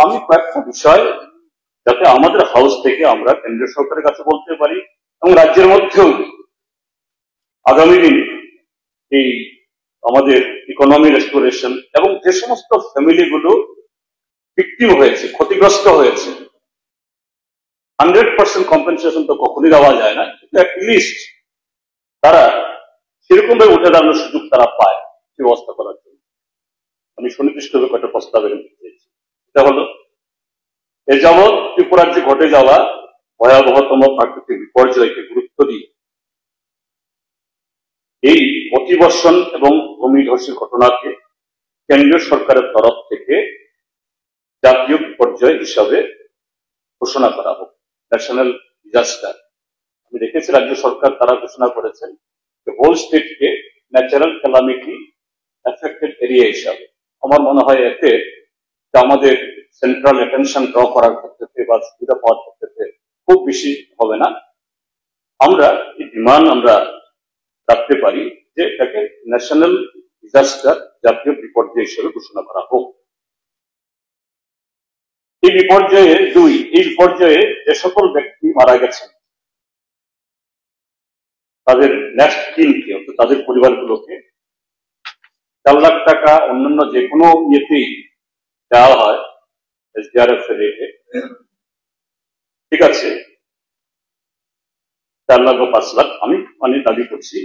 আমি কয়েকটা বিষয় যাতে আমাদের হাউস থেকে আমরা কেন্দ্রীয় সরকারের কাছে বলতে পারি এবং রাজ্যের মধ্যেও আগামী দিন এই আমাদের ইকোনমি রেস্টোরেশন এবং যে সমস্ত ফ্যামিলিগুলো ভিকটিম হয়েছে, ক্ষতিগ্রস্ত হয়েছে, 100% কম্পেনসেশন তো কখনই দেওয়া যায় না, কিন্তু অ্যাটলিস্ট তারা সেরকম ভাবে উঠে দাঁড়ানোর সুযোগ তারা পায় ব্যবস্থা করার জন্য আমি সুনির্দিষ্টভাবে কয়েকটা প্রস্তাব এনে দিয়েছি। এটা হলো এ যাবৎ ত্রিপুরার যে ঘটে যাওয়া ভয়াবহতম প্রাকৃতিক বিপর্যয়কে গুরুত্ব দিয়ে এই অতিবর্ষণ এবং ভূমিধসের ঘটনাকে কেন্দ্রীয় সরকারের তরফ থেকে জাতীয় বিপর্যয় হিসাবে ঘোষণা করা হোক, ন্যাশনাল ডিজাস্টার। আমি দেখেছি রাজ্য সরকার তারা ঘোষণা করেছেন হোল স্টেটকে ন্যাচারাল ক্যালামিটি এফেক্টেড এরিয়া হিসাবে। আমার মনে হয় এতে আমাদের সেন্ট্রাল অ্যাটেনশন ড্র করার ক্ষেত্রে বা সুবিধা পাওয়ার ক্ষেত্রে খুব বেশি হবে না। আমরা এই ডিমান্ড আমরা রাখতে পারি যে এটাকে ন্যাশনাল ডিজাস্টার, জাতীয় বিপর্যয় হিসেবে ঘোষণা করা হোক। এই বিপর্যয়ে যে সকল ব্যক্তি মারা গেছেন তাদের নেক্সট কিনকে অর্থাৎ তাদের পরিবারগুলোকে 4 লাখ টাকা অন্যান্য যে কোনো ইয়েতেই দেওয়া হয় এসডিআরএফ এর রেটে, ঠিক আছে, 4 লাখ বা 5 লাখ আমি দাবি করছি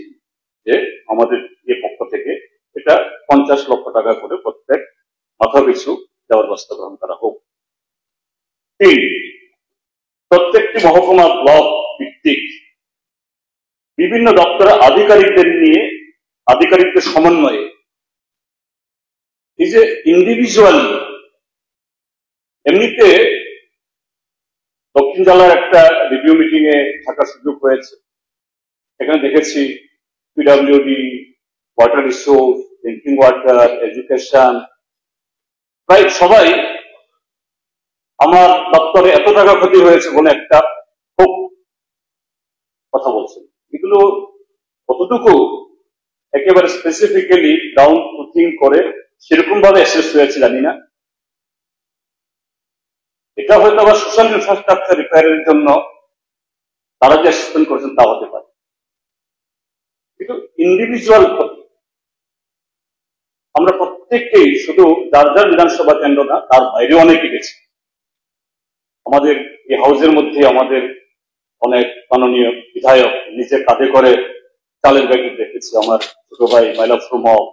যে আমাদের পক্ষ থেকে এটা 50 লক্ষ টাকা করে প্রত্যেক মাথা পিছু দেওয়ার ব্যবস্থা গ্রহণ করা হোক। 3, প্রত্যেকটি মহকুমা ব্লক ভিত্তিক বিভিন্ন দপ্তরের আধিকারিকদের সমন্বয়ে এই যে ইন্ডিভিজুয়াল, এমনিতে দক্ষিণ জেলার একটা রিভিউ মিটিং এ থাকার সুযোগ হয়েছে। এখানে দেখেছি PWD, water resource, drinking water, education, প্রায় সবাই আমার দপ্তরে এত টাকা ক্ষতি হয়েছে বলে একটা খুব কথা বলছেন। এগুলো কতটুকু একেবারে স্পেসিফিক্যালি ডাউন টু থিঙ্ক করে সেরকম ভাবে অ্যাসেস হয়েছে জানি না। এটা হয়তো আবার সোশ্যাল ইনফ্রাস্ট্রাকচার রিপেয়ারের জন্য তারা যে অ্যাসেসমেন্ট করেছেন তা হতে পারে, কিন্তু ইন্ডিভিজুয়াল ক্ষতি আমরা প্রত্যেককেই, শুধু যার যার বিধানসভা কেন্দ্র না তার বাইরে অনেকে গেছে। আমাদের এই হাউসের মধ্যে আমাদের অনেক মাননীয় বিধায়ক নিজে কাঁধে করে চালের ব্যাগেট দেখেছি। আমার ছোট ভাই মাইলাভ ফ্রুমক,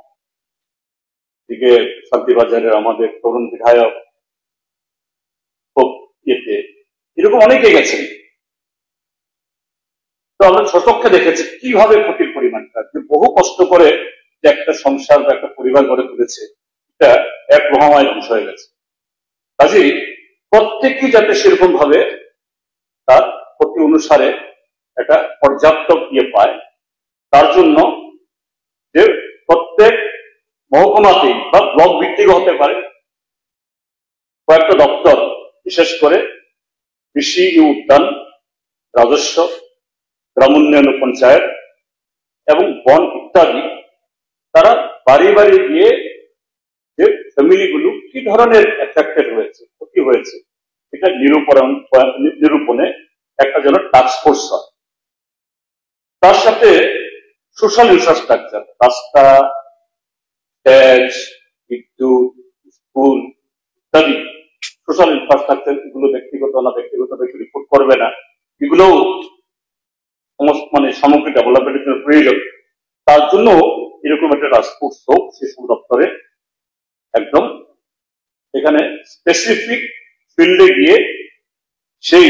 দিকে শান্তিবাজারের আমাদের তরুণ বিধায়ক, খুব এরকম অনেকে গেছেন। তো আমরা ছোটকে দেখেছি কিভাবে ক্ষতির পরিমাণটা, যে বহু কষ্ট করে যে একটা সংসার বা একটা পরিবার গড়ে তুলেছে এটা এক মহামায় ধ্বংস হয়ে গেছে। কাজেই প্রত্যেকই যাতে সেরকম ভাবে তার ক্ষতি অনুসারে একটা পর্যাপ্ত পায়, তার জন্য যে প্রত্যেক মহকুমাতেই বা ব্লক ভিত্তিক হতে পারে কয়েকটা দপ্তর, বিশেষ করে কৃষি উদ্যান, রাজস্ব, গ্রাম উন্নয়ন পঞ্চায়েত এবং বন ইত্যাদি, তারা বাড়ি বাড়ি গিয়ে যে ফ্যামিলিগুলো কি ধরনের এফেক্টেড হয়েছে, ক্ষতি হয়েছে, এটা নিরূপণে একটা যেন টাস্ক ফোর্স হয়। তার সাথে সোশ্যাল ইনফ্রাস্ট্রাকচার, রাস্তা, ট্যাক্স, বিদ্যুৎ, স্কুল ইত্যাদি সোশ্যাল ইনফ্রাস্ট্রাকচার, এগুলো ব্যক্তিগত রিপোর্ট করবে না, এগুলো মানে সামগ্রিক ডেভেলপমেন্টের জন্য প্রয়োজন। তার জন্য এরকম একটা টাস্ক ফোর্স হোক সেসব দপ্তরে, একদম এখানে স্পেসিফিক ফিল্ডে গিয়ে সেই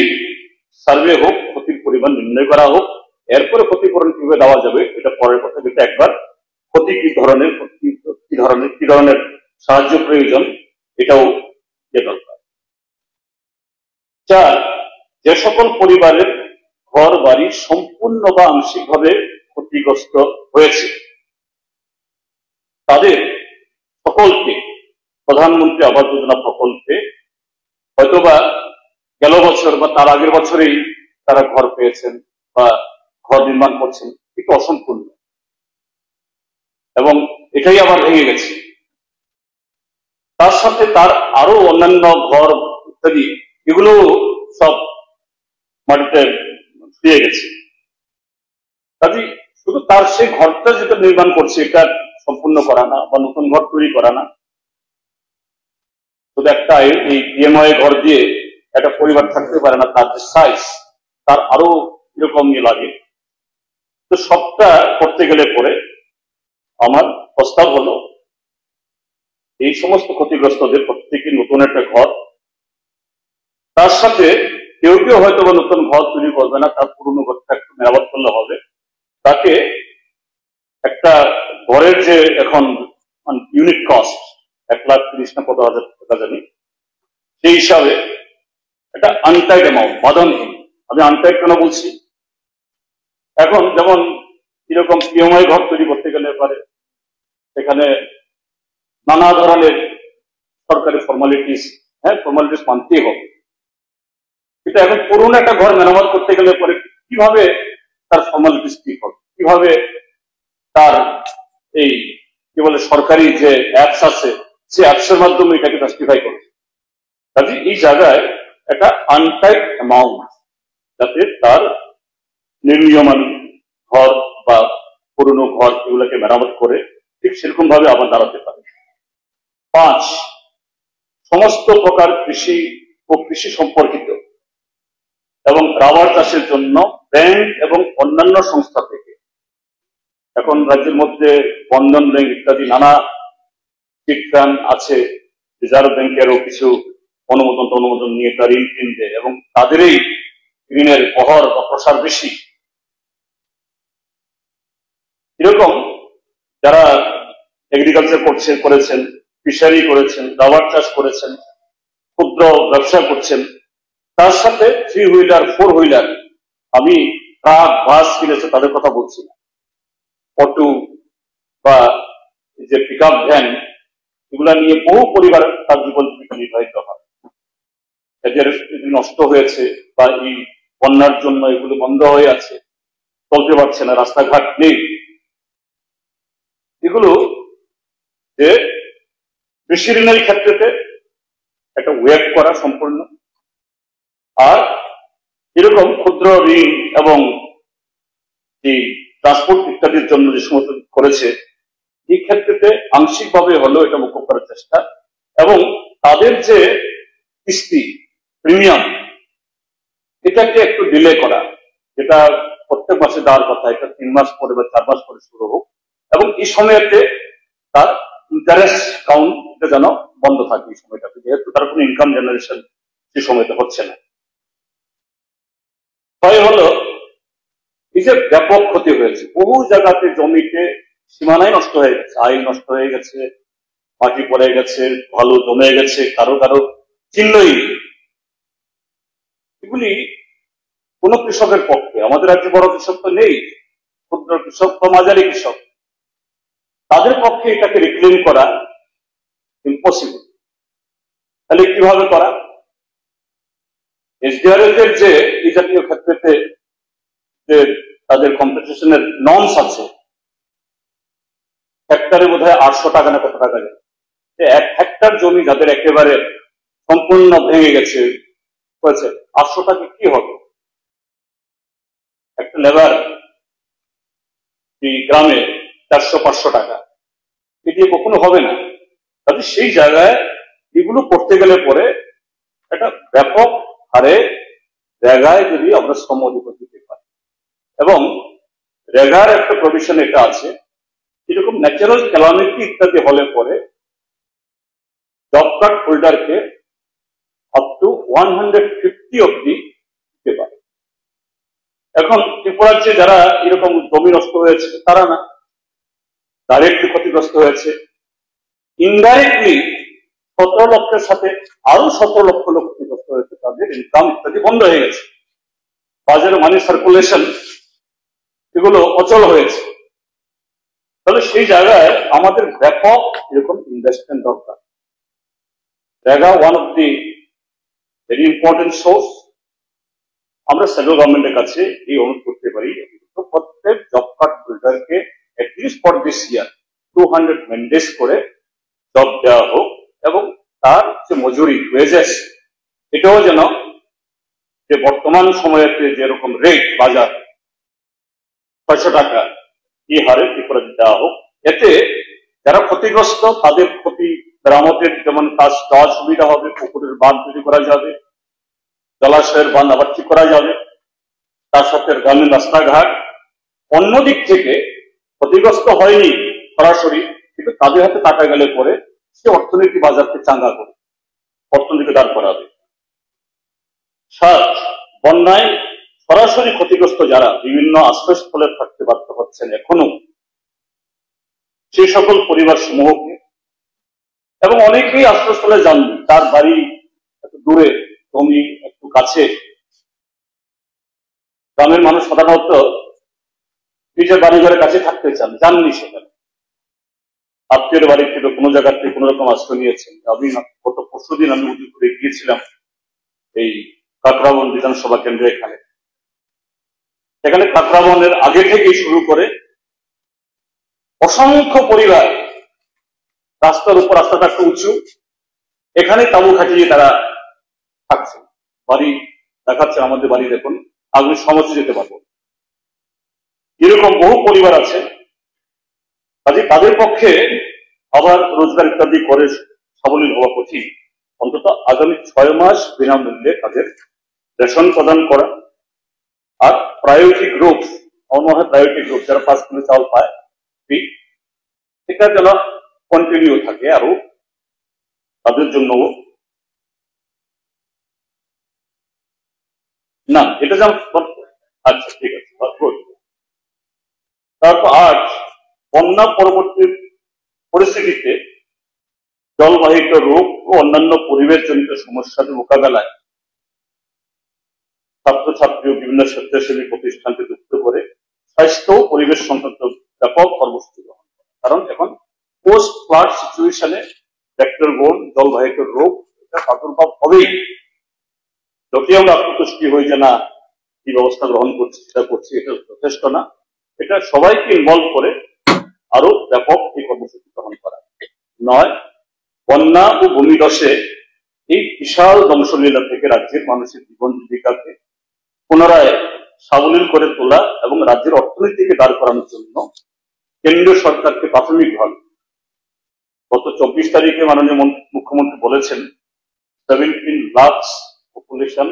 সার্ভে হোক, ক্ষতির পরিমাণ নির্ণয় করা হোক, এরপরে ক্ষতিপূরণ কিভাবে দেওয়া যাবে এটা পরের কথা, কিন্তু একবার ক্ষতি কি ধরনের সাহায্য প্রয়োজন এটাও দরকার। 4, যে সকল পরিবারের ঘর বাড়ি সম্পূর্ণ বা আংশিকভাবে ক্ষতিগ্রস্ত হয়েছে তাদের সকলকে প্রধানমন্ত্রী আবাস যোজনা প্রকল্পে হয়তোবা গেল বছর বা তার আগের বছরেই তারা ঘর পেয়েছেন বা ঘর নির্মাণ করছেন, কিন্তু অসম্পূর্ণ এবং এটাই আবার ভেঙে গেছে। তার সাথে তার আরো অন্যান্য ঘর ইত্যাদি এগুলো সব মাটিতে শুয়ে গেছে। কাজে শুধু তার সেই ঘরটা যেটা নির্মাণ করছে এটা সম্পূর্ণ করা না বা নতুন ঘর তৈরি করা না, শুধু একটা এই পিএমআই ঘর দিয়ে একটা পরিবার থাকতে পারে না, তার যে সাইজ তার আরো এরকম লাগে। তো সবটা করতে গেলে পরে আমার প্রস্তাব হলো এই সমস্ত ক্ষতিগ্রস্তদের প্রত্যেকে নতুন একটা ঘর, তার সাথে কেউ কেউ হয়তো বা নতুন ঘর তৈরি করবে না, তার পুরনো ঘরটা একটু মেরামত করলে হবে, তাকে একটা ঘরের যে এখন ইউনিট কস্ট 1,30,000 না 50,000 টাকা জানি, সেই হিসাবে একটা আনটাইড অ্যামাউন্ট, বাদনহীন। আমি আনটাইড কেন বলছি, এখন যেমন এরকম পিএমআই ঘর তৈরি করতে গেলে পারে সেখানে নানা ধরনের সরকারি ফর্মালিটিস মানতেই হবে। এটা এখন পুরনো একটা ঘর মেরামত করতে গেলে পরে কিভাবে তার ফর্মালিটিস ঠিক হবে, কিভাবে তার এই কি বলে সরকারি যে অ্যাপস আছে সে অ্যাপসের মাধ্যমে এটাকে জাস্টিফাই করে। কাজে এই জায়গায় একটা আনটাইড অ্যামাউন্ট যাতে তার নির্মীয়মান ঘর বা পুরনো ঘর এগুলোকে মেরামত করে ঠিক সেরকম ভাবে আবার দাঁড়াতে পারে। 5, সমস্ত প্রকার কৃষি ও কৃষি সম্পর্কিত এবং রাবার চাষের জন্য ব্যাংক এবং অন্যান্য সংস্থা থেকে, এখন রাজ্যের মধ্যে বন্ধন ব্যাংক ইত্যাদি নানা চিটফান্ড আছে, রিজার্ভ ব্যাংকেরও কিছু অনুমোদন নিয়ে তার ঋণ দেয় এবং তাদেরই ঋণের বহর বা প্রসার বেশি। এরকম যারা এগ্রিকালচার করেছেন, ফিশারি করেছেন, রাবার চাষ করেছেন, ক্ষুদ্র ব্যবসা করছেন, তার সাথে 3 হুইলার 4 হুইলার, আমি ট্রাক বাস কিনেছে তাদের কথা বলছি না, অটো বা যে পিক আপ ভ্যান, এগুলা নিয়ে বহু পরিবার তার জীবন জীবিকা নির্বাহিত হয়। এদের নষ্ট হয়েছে বা এই বন্যার জন্য এগুলো বন্ধ হয়ে আছে, চলতে পারছে না, রাস্তাঘাট নেই। এগুলো যে কৃষি ঋণের ক্ষেত্রে একটা ওয়েব করা সম্পূর্ণ, আর এরকম ক্ষুদ্র ঋণ এবং এই ট্রান্সপোর্ট ইত্যাদির জন্য যে সমস্ত করেছে এই ক্ষেত্রে আংশিকভাবে হলেও এটা মুকুব করার চেষ্টা, এবং তাদের যে কিস্তি প্রিমিয়াম এটাকে একটু ডিলে করা, যেটা প্রত্যেক মাসে দেওয়ার কথা এটা 3 মাস পরে বা 4 মাস পরে শুরু হোক, এবং এই সময়তে তার ইন্টারেস্ট কাউন্ট যেন বন্ধ থাকে এই সময়টাতে, যেহেতু তার কোনো ইনকাম জেনারেশন সেই সময়টা হচ্ছে না। তাই হলো এই যে ব্যাপক ক্ষতি হয়েছে, বহু জায়গাতে জমিতে সীমানায় নষ্ট হয়ে গেছে, আইল নষ্ট হয়ে গেছে, মাটি পড়ে গেছে, ভালো জমে গেছে, কারো কারো চিহ্নই নেই। এগুলি কোন কৃষকের পক্ষে, আমাদের রাজ্যে বড় কৃষক তো নেই, ক্ষুদ্র কৃষক বা মাঝারি কৃষক, তাদের পক্ষে এটাকে রিক্লেম করা ইম্পসিবল। তাহলে কিভাবে করা? এসডিআরএফ এর যে এই জাতীয় ক্ষেত্রে যে তাদের কম্পেনসেশনের নর্মস আছে, হেক্টরে বোধ হয় 800 টাকা না কত টাকা যায়, 1 হেক্টর জমি যাদের একেবারে সম্পূর্ণ ভেঙে গেছে হয়েছে, 800 টাকা কি হবে? একটা লেবার এই গ্রামে 400-500 টাকা, এটি কখনো হবে না। তাহলে সেই জায়গায় এগুলো করতে গেলে পরে একটা ব্যাপক হারে জায়গায় যদি আমরা শ্রম অধিপতি দিতে পারি, এবং রেগার একটা প্রভিশন এটা আছে, এরকম ন্যাচারাল ক্যালামিটি ইত্যাদি হলে পরে জব কার্ড হোল্ডারকে আপ টু 150 অব্দি দিতে পারে। এখন ত্রিপুরার যে যারা এরকম জমি নষ্ট হয়েছে তারা না, ডাইরেক্টলি ক্ষতিগ্রস্ত হয়েছে, ইনডাইরেক্টলি 17 লক্ষের সাথে আরো 17 লক্ষ লোক ক্ষতিগ্রস্ত হয়েছে, তাদের ইনকাম ইত্যাদি বন্ধ হয়ে গেছে, বাজারে মানি সার্কুলেশন এগুলো অচল হয়েছে। তাহলে সেই জায়গায় আমাদের ব্যাপক এরকম ইনভেস্টমেন্ট দরকার। REGA one of the very important source. আমরা সেন্ট্রাল গভর্নমেন্টের কাছে এই অনুরোধ করতে পারি, প্রত্যেক জব কার্ড হোল্ডারকে at least for this year 200 mandates করে জব দেওয়া হোক, এবং তার যে মজুরি ওয়েজেস এটাও যেন যে বর্তমান সময়েতে যেরকম রেট বাজার 600 টাকা এই হারে ত্রিপুরাতে দেওয়া হোক। এতে যারা ক্ষতিগ্রস্ত তাদের ক্ষতি মেরামতের যেমন কাজ দেওয়া সুবিধা হবে, পুকুরের বাঁধ তৈরি করা যাবে, জলাশয়ের বাঁধ আবার ঠিক করা যাবে, তার সাথে গ্রামীণ রাস্তাঘাট। অন্যদিক থেকে ক্ষতিগ্রস্ত হয়নি সরাসরি, কিন্তু তাদের হাতে টাকা গেলে পরে সে অর্থনীতি বাজারকে চাঙ্গা করে অর্থনীতিকে দাঁড় করাবে। 7, বন্যায় সরাসরি ক্ষতিগ্রস্ত যারা বিভিন্ন আশ্রয়স্থলে থাকতে বাধ্য হচ্ছেন এখনো, সেই সকল পরিবার সমূহকে, এবং অনেকেই আশ্রয়স্থলে যাননি, তার বাড়ি একটু দূরে, জমি একটু কাছে। গ্রামের মানুষ সাধারণত নিজের বাড়ি ঘরের কাছে থাকতে চান, যাননি সেখানে, আত্মীয়ের বাড়ি থেকে কোনো জায়গা থেকে কোনো রকম আশ্রয় নিয়েছেন। আমি গত পরশুদিন আমি উদয়পুরে গিয়েছিলাম এই কাকরাবন বিধানসভা কেন্দ্রে। এখানে কাকরাবনের আগে থেকেই শুরু করে অসংখ্য পরিবার, রাস্তার উপর, রাস্তাটা একটু উঁচু, এখানে তাঁবু খাটিয়ে তারা থাকছে। বাড়ি দেখাচ্ছে, আমাদের বাড়ি দেখুন, আগামী সমাজে যেতে পারবো, এরকম বহু পরিবার আছে। কাজে তাদের পক্ষে আবার রোজগার ইত্যাদি করে সাবলীল হওয়া কঠিন। অন্তত আগামী 6 মাস বিনামূল্যে তাদের রেশন প্রদান করা, আর প্রায়োরিটি গ্রুপ, আমার মনে হয় প্রায়োরিটি গ্রুপ যারা 5 কিলো চাল পায়, এটা যেন কন্টিনিউ থাকে আরো তাদের জন্য। না, এটা যেমন, আচ্ছা ঠিক আছে। তারপর 8, বন্যা পরবর্তী পরিস্থিতিতে জলবাহিত রোগ ও অন্যান্য পরিবেশজনিত সমস্যার মোকাবেলায় ছাত্রছাত্রী ও বিভিন্ন স্বেচ্ছাসেবী প্রতিষ্ঠানকে যুক্ত করে স্বাস্থ্য ও পরিবেশ সংক্রান্ত ব্যাপক কর্মসূচি গ্রহণ করে। কারণ এখন পোস্ট ফ্লাড সিচুয়েশনে ভেক্টর বোর্ন জলবাহিত রোগ এটা প্রাদুর্ভাব হবেই। যতই আমরা আত্মতুষ্টি হই যে না কি ব্যবস্থা গ্রহণ করছি সেটা করছি, এটা যথেষ্ট না। এটা সবাইকে ইনভলভ করে আরো ব্যাপক এই কর্মসূচি গ্রহণ করা। 9, বন্যা ও ভূমিধসে এই বিশাল ধ্বংসলীলা থেকে রাজ্যের মানুষের জীবন জীবিকাকে পুনরায় সাবলীল করে তোলা এবং রাজ্যের অর্থনীতিকে দাঁড় করানোর জন্য কেন্দ্রীয় সরকারকে প্রাথমিকভাবে গত 24 তারিখে মাননীয় মুখ্যমন্ত্রী বলেছেন 17 লাখ পপুলেশন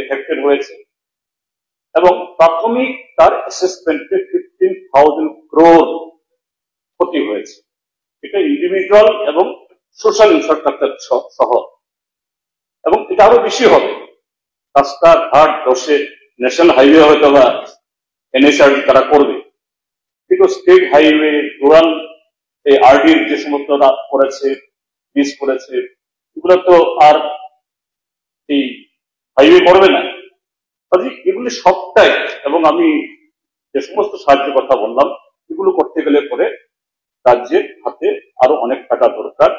এফেক্টেড হয়েছে, এবং প্রাথমিক তার অ্যাসেসমেন্টে 15,000 crore ক্ষতি হয়েছে। এটা ইন্ডিভিজুয়াল এবং সোশ্যাল ইনফ্রাস্ট্রাকচার সহ, এবং এটা আরো বেশি হবে। রাস্তাঘাট ধসে ন্যাশনাল হাইওয়ে হয়তো বা এনএসআর তারা করবে, কিন্তু স্টেট হাইওয়ে, রুরাল আরডির যে সমস্ত করেছে, ব্রিজ করেছে, এগুলো তো আর এই হাইওয়ে করবে না। এগুলি সবটাই, এবং আমি যে সমস্ত সাহায্যের কথা বললাম, এগুলো করতে গেলে পরে রাজ্যের হাতে আরো অনেক টাকা দরকার।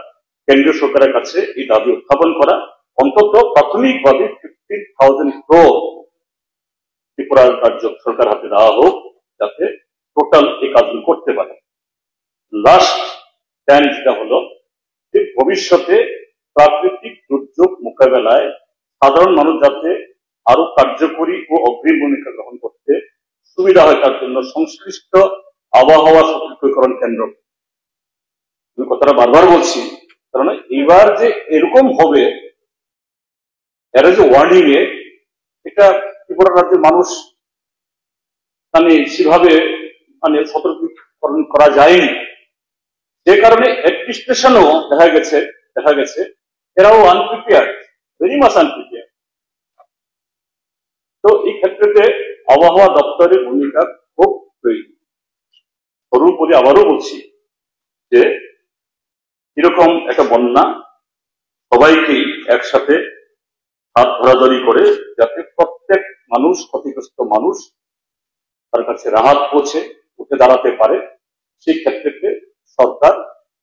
কেন্দ্রীয় সরকারের কাছে এই দাবি উত্থাপন করা, অন্তত প্রাথমিকভাবে 15,000 crore ত্রিপুরা রাজ্য সরকার হাতে দেওয়া হোক, যাতে টোটাল এই কাজগুলো করতে পারে। লাস্ট স্ট্যান্ড যেটা হলো যে ভবিষ্যতে প্রাকৃতিক দুর্যোগ মোকাবেলায় সাধারণ মানুষ যাতে আরো কার্যকরী ও অগ্রিম ভূমিকা গ্রহণ করতে সুবিধা হয়, তার জন্য সংশ্লিষ্ট আবহাওয়া সতর্কীকরণ কেন্দ্র, আমি কথাটা বারবার বলছি, কারণ এবার যে এরকম হবে এর যে ওয়ার্নিং এ, এটা ত্রিপুরা রাজ্যের মানুষ মানে সেভাবে মানে সতর্কীকরণ করা যায়নি, যে কারণে অ্যাডমিনিস্ট্রেশনও দেখা গেছে এরাও আনপ্রিপেয়ার্ড, ভেরি মাচ আনপ্রিপেয়ার্ড। তো এই ক্ষেত্রে আবহাওয়া দপ্তরের ভূমিকা খুব প্রয়োজন। সর্বোপরি আবারও বলছি যে এরকম একটা বন্যা সবাইকেই একসাথে হাত ধরাধরি করে যাতে প্রত্যেক মানুষ, ক্ষতিগ্রস্ত মানুষ, তার কাছে রাহাত পৌঁছে উঠে দাঁড়াতে পারে, সেই ক্ষেত্রে সরকার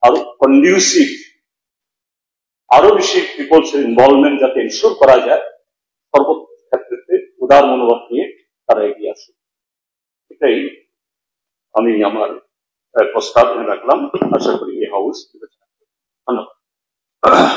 আরো কন্ডিউসিভ, আরো বেশি পিপলসের ইনভলভমেন্ট যাতে এনশিওর করা যায়, সর্বক্ষেত্রে উদার মনোভাব নিয়ে তারা এগিয়ে আসে। এটাই আমি আমার প্রস্তাব রাখলাম। আশা করি এই হাউস ধন্যবাদ।